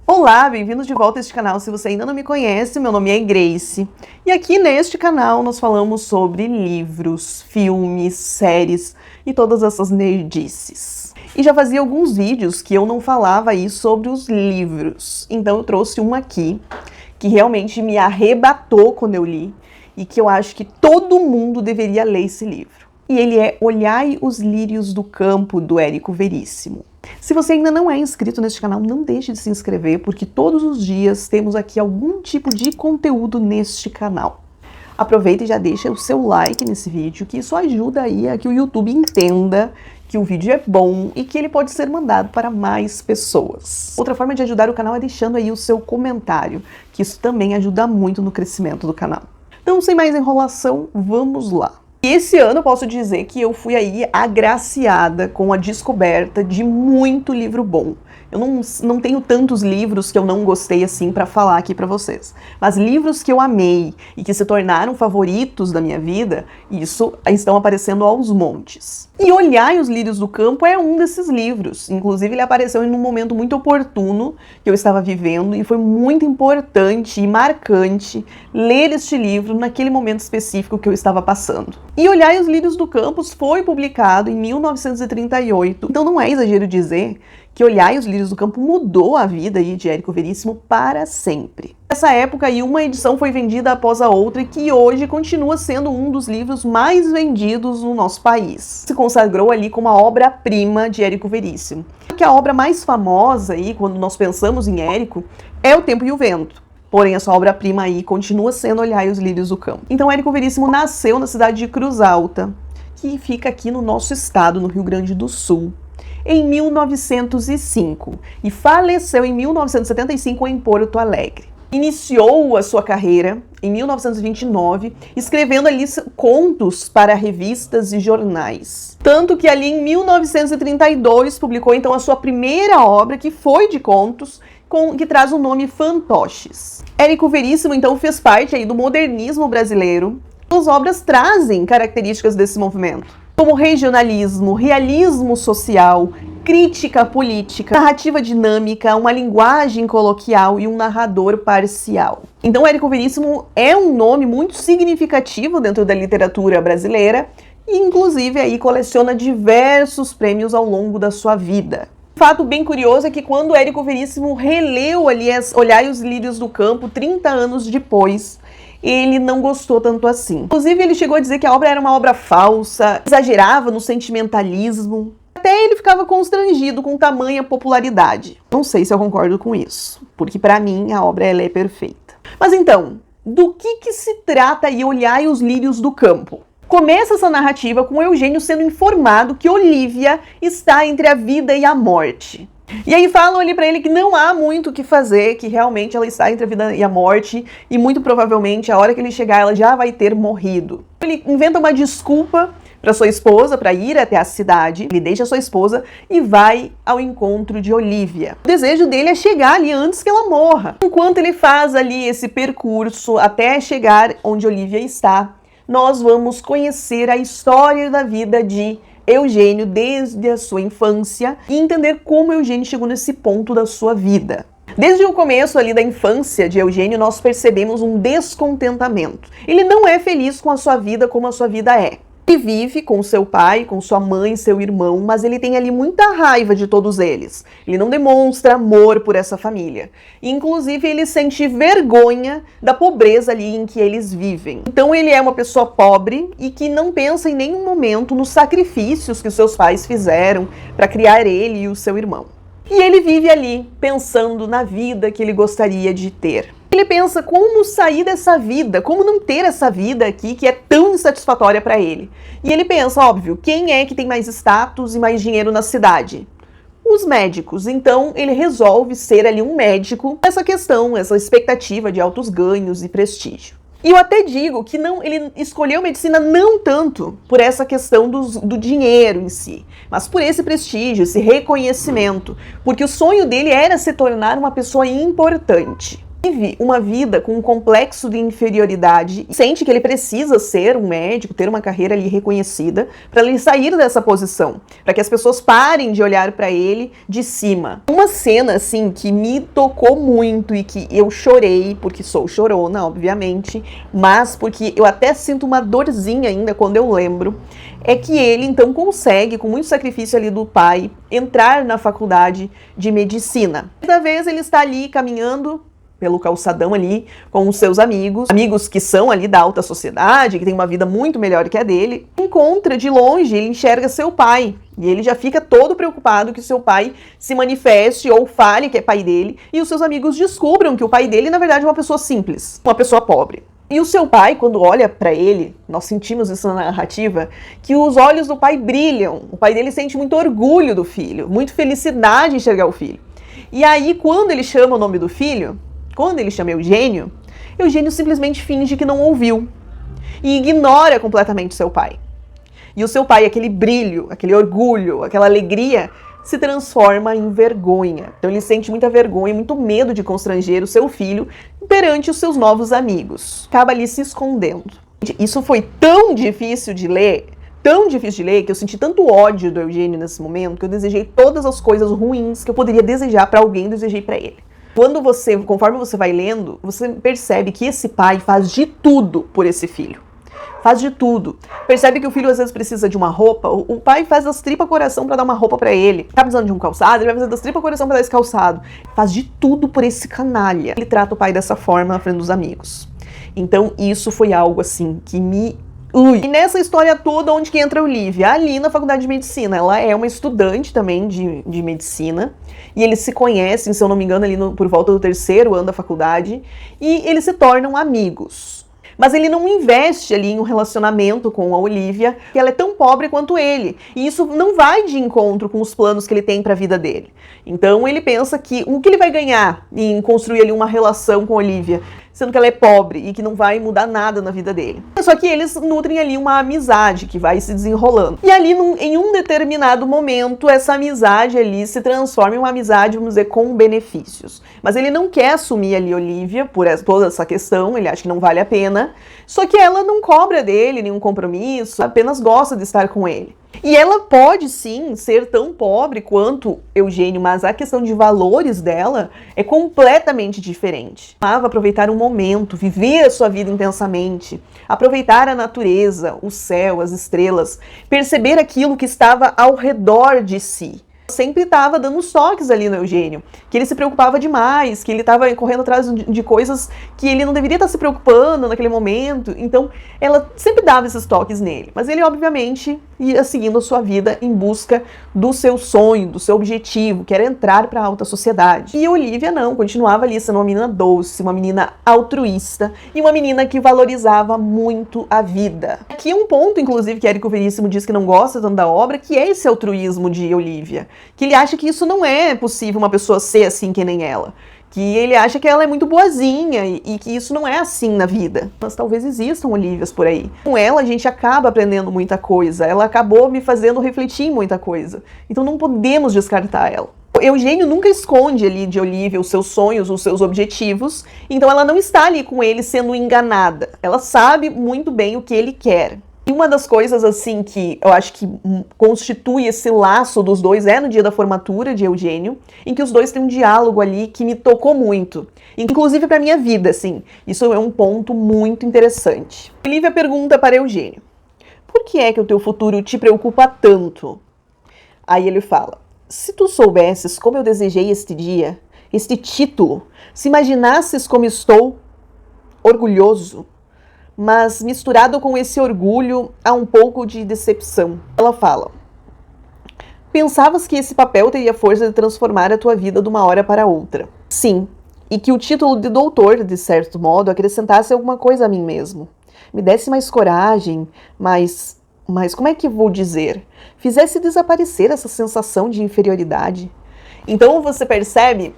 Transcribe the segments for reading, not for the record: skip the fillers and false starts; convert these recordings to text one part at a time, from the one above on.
Olá, bem-vindos de volta a este canal. Se você ainda não me conhece, meu nome é Grace. E aqui neste canal nós falamos sobre livros, filmes, séries e todas essas nerdices. E já fazia alguns vídeos que eu não falava aí sobre os livros. Então eu trouxe um aqui que realmente me arrebatou quando eu li e que eu acho que todo mundo deveria ler esse livro. E ele é Olhai os Lírios do Campo, do Érico Veríssimo. Se você ainda não é inscrito neste canal, não deixe de se inscrever, porque todos os dias temos aqui algum tipo de conteúdo neste canal. Aproveita e já deixa o seu like nesse vídeo, que isso ajuda aí a que o YouTube entenda que o vídeo é bom e que ele pode ser mandado para mais pessoas. Outra forma de ajudar o canal é deixando aí o seu comentário, que isso também ajuda muito no crescimento do canal. Então, sem mais enrolação, vamos lá. E esse ano eu posso dizer que eu fui aí agraciada com a descoberta de muito livro bom. Eu não tenho tantos livros que eu não gostei assim para falar aqui para vocês. Mas livros que eu amei e que se tornaram favoritos da minha vida, isso estão aparecendo aos montes. E Olhai os Lírios do Campo é um desses livros. Inclusive ele apareceu em um momento muito oportuno que eu estava vivendo e foi muito importante e marcante ler este livro naquele momento específico que eu estava passando. E Olhai os Lírios do Campo foi publicado em 1938, então não é exagero dizer que Olhai os Lírios do Campo mudou a vida aí de Érico Veríssimo para sempre. Nessa época aí, uma edição foi vendida após a outra e que hoje continua sendo um dos livros mais vendidos no nosso país. Se consagrou ali como a obra-prima de Érico Veríssimo. Que a obra mais famosa aí, quando nós pensamos em Érico, é O Tempo e o Vento. Porém, a sua obra-prima aí continua sendo Olhai os Lírios do Campo. Então, Érico Veríssimo nasceu na cidade de Cruz Alta, que fica aqui no nosso estado, no Rio Grande do Sul, em 1905 e faleceu em 1975 em Porto Alegre. Iniciou a sua carreira em 1929, escrevendo ali contos para revistas e jornais. Tanto que ali em 1932 publicou então a sua primeira obra, que foi de contos, que traz o nome Fantoches. Érico Veríssimo então fez parte aí do modernismo brasileiro. As obras trazem características desse movimento, como regionalismo, realismo social, crítica política, narrativa dinâmica, uma linguagem coloquial e um narrador parcial. Então, Érico Veríssimo é um nome muito significativo dentro da literatura brasileira e, inclusive, aí coleciona diversos prêmios ao longo da sua vida. Um fato bem curioso é que quando Érico Veríssimo releu ali Olhai os Lírios do Campo 30 anos depois, ele não gostou tanto assim. Inclusive, ele chegou a dizer que a obra era uma obra falsa, exagerava no sentimentalismo. Até ele ficava constrangido com tamanha popularidade. Não sei se eu concordo com isso, porque para mim a obra ela é perfeita. Mas então, do que se trata aí Olhai os Lírios do Campo? Começa essa narrativa com Eugênio sendo informado que Olívia está entre a vida e a morte. E aí falam ali pra ele que não há muito o que fazer, que realmente ela está entre a vida e a morte, e muito provavelmente a hora que ele chegar ela já vai ter morrido. Ele inventa uma desculpa para sua esposa, para ir até a cidade, ele deixa sua esposa e vai ao encontro de Olívia. O desejo dele é chegar ali antes que ela morra. Enquanto ele faz ali esse percurso até chegar onde Olívia está, nós vamos conhecer a história da vida de Eugênio desde a sua infância e entender como Eugênio chegou nesse ponto da sua vida. Desde o começo ali da infância de Eugênio, nós percebemos um descontentamento. Ele não é feliz com a sua vida como a sua vida é. Ele vive com seu pai, com sua mãe, seu irmão, mas ele tem ali muita raiva de todos eles. Ele não demonstra amor por essa família. Inclusive, ele sente vergonha da pobreza ali em que eles vivem. Então, ele é uma pessoa pobre e que não pensa em nenhum momento nos sacrifícios que seus pais fizeram para criar ele e o seu irmão. E ele vive ali pensando na vida que ele gostaria de ter. Ele pensa como sair dessa vida, como não ter essa vida aqui que é tão insatisfatória para ele. E ele pensa, óbvio, quem é que tem mais status e mais dinheiro na cidade? Os médicos. Então ele resolve ser ali um médico. Essa questão, essa expectativa de altos ganhos e prestígio. E eu até digo que ele escolheu medicina não tanto por essa questão do dinheiro em si, mas por esse prestígio, esse reconhecimento, porque o sonho dele era se tornar uma pessoa importante. Vive uma vida com um complexo de inferioridade, sente que ele precisa ser um médico, ter uma carreira ali reconhecida, para ele sair dessa posição, para que as pessoas parem de olhar para ele de cima. Uma cena, assim, que me tocou muito e que eu chorei, porque sou chorona, obviamente, mas porque eu até sinto uma dorzinha ainda quando eu lembro, é que ele, então, consegue, com muito sacrifício ali do pai, entrar na faculdade de medicina. Cada vez ele está ali caminhando pelo calçadão ali com os seus amigos que são ali da alta sociedade, que tem uma vida muito melhor que a dele. Encontra de longe, ele enxerga seu pai e ele já fica todo preocupado que seu pai se manifeste ou fale que é pai dele e os seus amigos descubram que o pai dele na verdade é uma pessoa simples, uma pessoa pobre. E o seu pai, quando olha para ele, nós sentimos isso na narrativa, que os olhos do pai brilham. O pai dele sente muito orgulho do filho, muita felicidade em enxergar o filho. E aí, quando ele chama o nome do filho, quando ele chama Eugênio, Eugênio simplesmente finge que não ouviu e ignora completamente seu pai. E o seu pai, aquele brilho, aquele orgulho, aquela alegria, se transforma em vergonha. Então ele sente muita vergonha, muito medo de constranger o seu filho perante os seus novos amigos. Acaba ali se escondendo. Isso foi tão difícil de ler, que eu senti tanto ódio do Eugênio nesse momento, que eu desejei todas as coisas ruins que eu poderia desejar para alguém, desejei para ele. Conforme você vai lendo, você percebe que esse pai faz de tudo por esse filho. Faz de tudo. Percebe que o filho às vezes precisa de uma roupa, o pai faz das tripas coração para dar uma roupa para ele. Tá precisando de um calçado, ele vai fazer das tripas coração para dar esse calçado. Faz de tudo por esse canalha. Ele trata o pai dessa forma na frente dos amigos. Então isso foi algo assim que me... E nessa história toda, onde que entra a Olivia? Ali na faculdade de medicina. Ela é uma estudante também de medicina. E eles se conhecem, se eu não me engano, ali por volta do 3º ano da faculdade. E eles se tornam amigos. Mas ele não investe ali em um relacionamento com a Olivia, que ela é tão pobre quanto ele. E isso não vai de encontro com os planos que ele tem para a vida dele. Então ele pensa que o que ele vai ganhar em construir ali uma relação com a Olivia, sendo que ela é pobre e que não vai mudar nada na vida dele. Só que eles nutrem ali uma amizade que vai se desenrolando. E ali, em um determinado momento, essa amizade ali se transforma em uma amizade, vamos dizer, com benefícios. Mas ele não quer assumir ali Olivia por toda essa questão, ele acha que não vale a pena. Só que ela não cobra dele nenhum compromisso, apenas gosta de estar com ele. E ela pode sim ser tão pobre quanto Eugênio, mas a questão de valores dela é completamente diferente. Amava aproveitar um momento, viver a sua vida intensamente, aproveitar a natureza, o céu, as estrelas, perceber aquilo que estava ao redor de si. Sempre estava dando uns toques ali no Eugênio, que ele se preocupava demais, que ele estava correndo atrás de coisas que ele não deveria estar se preocupando naquele momento. Então, ela sempre dava esses toques nele. Mas ele, obviamente, ia seguindo a sua vida em busca do seu sonho, do seu objetivo, que era entrar para a alta sociedade. E Olivia não, continuava ali sendo uma menina doce, uma menina altruísta e uma menina que valorizava muito a vida. Aqui um ponto, inclusive, que Érico Veríssimo diz que não gosta tanto da obra, que é esse altruísmo de Olivia. Que ele acha que isso não é possível uma pessoa ser assim que nem ela. Que ele acha que ela é muito boazinha e que isso não é assim na vida. Mas talvez existam Olívias por aí. Com ela a gente acaba aprendendo muita coisa. Ela acabou me fazendo refletir em muita coisa. Então não podemos descartar ela. Eugênio nunca esconde ali de Olivia os seus sonhos, os seus objetivos. Então ela não está ali com ele sendo enganada. Ela sabe muito bem o que ele quer. E uma das coisas, assim, que eu acho que constitui esse laço dos dois é no dia da formatura de Eugênio, em que os dois têm um diálogo ali que me tocou muito. Inclusive pra minha vida, assim. Isso é um ponto muito interessante. Olivia pergunta para Eugênio: por que é que o teu futuro te preocupa tanto? Aí ele fala: se tu soubesses como eu desejei este dia, este título, se imaginasses como estou orgulhoso, mas misturado com esse orgulho há um pouco de decepção. Ela fala: pensavas que esse papel teria força de transformar a tua vida de uma hora para outra. Sim, e que o título de doutor, de certo modo, acrescentasse alguma coisa a mim mesmo. Me desse mais coragem, mas como é que vou dizer? Fizesse desaparecer essa sensação de inferioridade. Então você percebe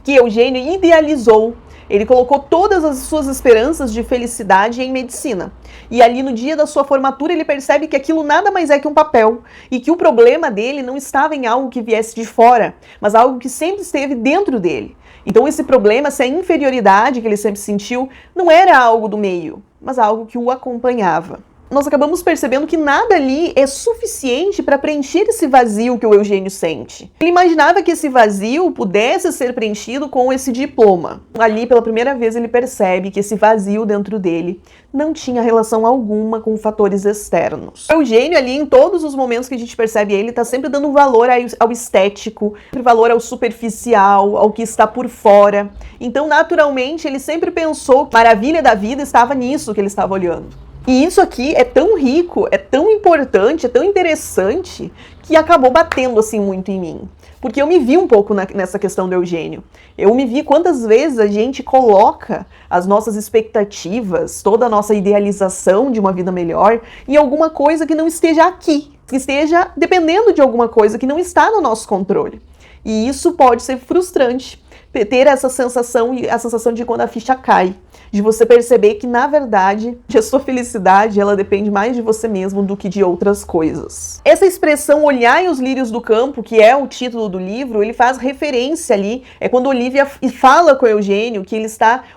que Eugênio idealizou Ele colocou todas as suas esperanças de felicidade em medicina. E ali no dia da sua formatura ele percebe que aquilo nada mais é que um papel e que o problema dele não estava em algo que viesse de fora, mas algo que sempre esteve dentro dele. Então esse problema, essa inferioridade que ele sempre sentiu, não era algo do meio, mas algo que o acompanhava. Nós acabamos percebendo que nada ali é suficiente para preencher esse vazio que o Eugênio sente. Ele imaginava que esse vazio pudesse ser preenchido com esse diploma. Ali, pela primeira vez, ele percebe que esse vazio dentro dele não tinha relação alguma com fatores externos. O Eugênio, ali, em todos os momentos que a gente percebe ele, está sempre dando valor ao estético, valor ao superficial, ao que está por fora. Então, naturalmente, ele sempre pensou que a maravilha da vida estava nisso que ele estava olhando. E isso aqui é tão rico, é tão importante, é tão interessante, que acabou batendo assim muito em mim. Porque eu me vi um pouco nessa questão do Eugênio. Eu me vi quantas vezes a gente coloca as nossas expectativas, toda a nossa idealização de uma vida melhor, em alguma coisa que não esteja aqui, que esteja dependendo de alguma coisa que não está no nosso controle. E isso pode ser frustrante, ter essa sensação, e a sensação de quando a ficha cai, de você perceber que, na verdade, a sua felicidade, ela depende mais de você mesmo do que de outras coisas. Essa expressão "olhai os lírios do campo", que é o título do livro, ele faz referência ali, é quando Olivia fala com o Eugênio que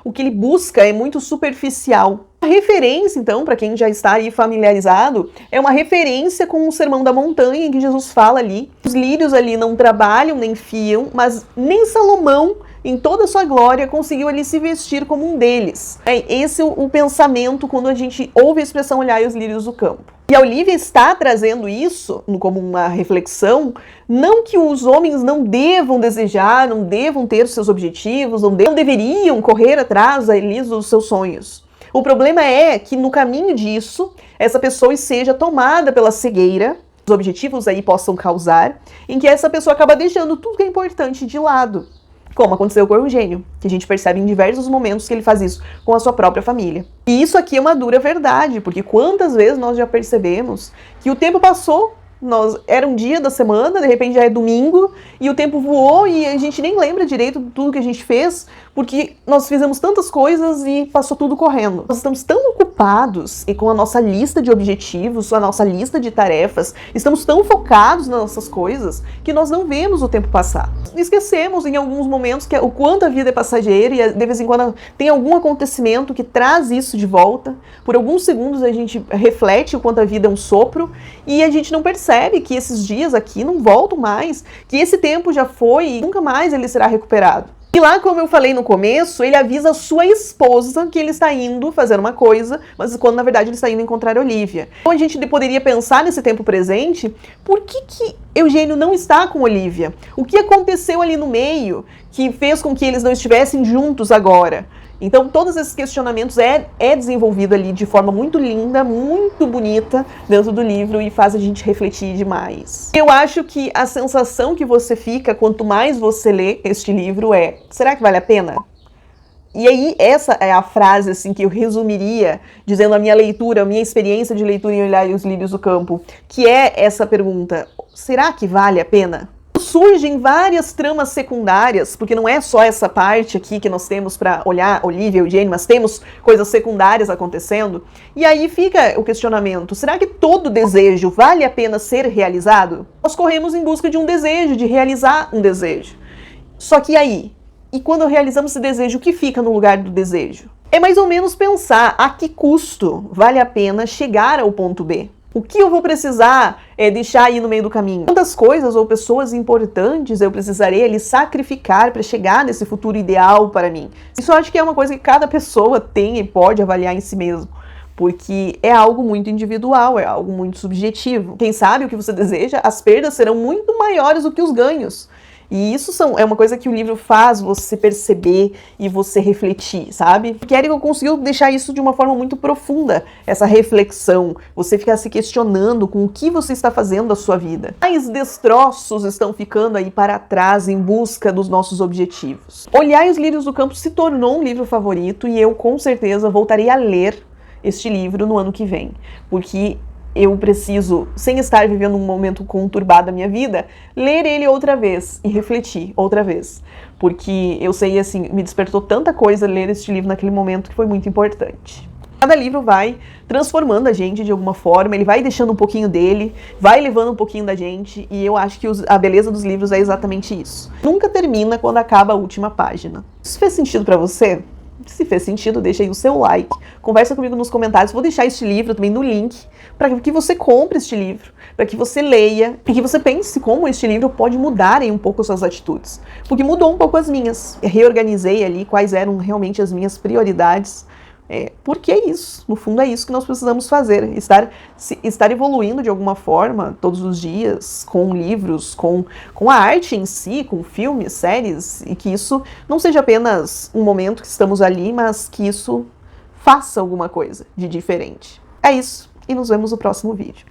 o que ele busca é muito superficial. A referência, então, para quem já está aí familiarizado, é uma referência com o Sermão da Montanha, em que Jesus fala ali, os lírios ali não trabalham nem fiam, mas nem Salomão, em toda a sua glória, conseguiu ali se vestir como um deles. Esse é o pensamento quando a gente ouve a expressão "olhai os lírios do campo". E a Olivia está trazendo isso como uma reflexão, não que os homens não devam desejar, não devam ter os seus objetivos, não deveriam correr atrás dos seus sonhos. O problema é que no caminho disso, essa pessoa seja tomada pela cegueira, os objetivos aí possam causar, em que essa pessoa acaba deixando tudo que é importante de lado. Como aconteceu com o Eugênio, que a gente percebe em diversos momentos que ele faz isso com a sua própria família. E isso aqui é uma dura verdade, porque quantas vezes nós já percebemos que o tempo passou, era um dia da semana, de repente já é domingo, e o tempo voou e a gente nem lembra direito de tudo que a gente fez, porque nós fizemos tantas coisas e passou tudo correndo. Nós estamos tão ocupados e com a nossa lista de objetivos, a nossa lista de tarefas, estamos tão focados nas nossas coisas que nós não vemos o tempo passar. Esquecemos em alguns momentos o quanto a vida é passageira e de vez em quando tem algum acontecimento que traz isso de volta. Por alguns segundos a gente reflete o quanto a vida é um sopro e a gente não percebe que esses dias aqui não voltam mais, que esse tempo já foi e nunca mais ele será recuperado. E lá, como eu falei no começo, ele avisa a sua esposa que ele está indo fazer uma coisa, mas quando na verdade ele está indo encontrar Olivia. Então a gente poderia pensar nesse tempo presente, por que Eugênio não está com Olivia? O que aconteceu ali no meio que fez com que eles não estivessem juntos agora? Então, todos esses questionamentos é desenvolvido ali de forma muito linda, muito bonita dentro do livro e faz a gente refletir demais. Eu acho que a sensação que você fica quanto mais você lê este livro é: será que vale a pena? E aí, essa é a frase assim, que eu resumiria, dizendo a minha leitura, a minha experiência de leitura em Olhar os Lírios do Campo, que é essa pergunta: será que vale a pena? Surgem várias tramas secundárias, porque não é só essa parte aqui que nós temos para olhar Olivia e Eugênio, mas temos coisas secundárias acontecendo. E aí fica o questionamento: será que todo desejo vale a pena ser realizado? Nós corremos em busca de um desejo, de realizar um desejo. Só que aí, e quando realizamos esse desejo, o que fica no lugar do desejo? É mais ou menos pensar a que custo vale a pena chegar ao ponto B. O que eu vou precisar deixar aí no meio do caminho? Quantas coisas ou pessoas importantes eu precisarei ali sacrificar para chegar nesse futuro ideal para mim? Isso eu acho que é uma coisa que cada pessoa tem e pode avaliar em si mesmo, porque é algo muito individual, é algo muito subjetivo. Quem sabe o que você deseja, as perdas serão muito maiores do que os ganhos. E isso é uma coisa que o livro faz você perceber e você refletir, sabe? Porque Érico conseguiu deixar isso de uma forma muito profunda, essa reflexão, você ficar se questionando com o que você está fazendo da sua vida. Quais destroços estão ficando aí para trás em busca dos nossos objetivos? Olhar os Lírios do Campo se tornou um livro favorito e eu com certeza voltarei a ler este livro no ano que vem, porque eu preciso, sem estar vivendo um momento conturbado da minha vida, ler ele outra vez e refletir outra vez. Porque eu sei, assim, me despertou tanta coisa ler este livro naquele momento que foi muito importante. Cada livro vai transformando a gente de alguma forma, ele vai deixando um pouquinho dele, vai levando um pouquinho da gente, e eu acho que a beleza dos livros é exatamente isso. Nunca termina quando acaba a última página. Isso fez sentido pra você? Se fez sentido, deixa aí o seu like, conversa comigo nos comentários, vou deixar este livro também no link, para que você compre este livro, para que você leia, e que você pense como este livro pode mudar aí um pouco as suas atitudes. Porque mudou um pouco as minhas. Eu reorganizei ali quais eram realmente as minhas prioridades, porque é isso, no fundo é isso que nós precisamos fazer, estar evoluindo de alguma forma todos os dias, com livros, com a arte em si, com filmes, séries, e que isso não seja apenas um momento que estamos ali, mas que isso faça alguma coisa de diferente. É isso, e nos vemos no próximo vídeo.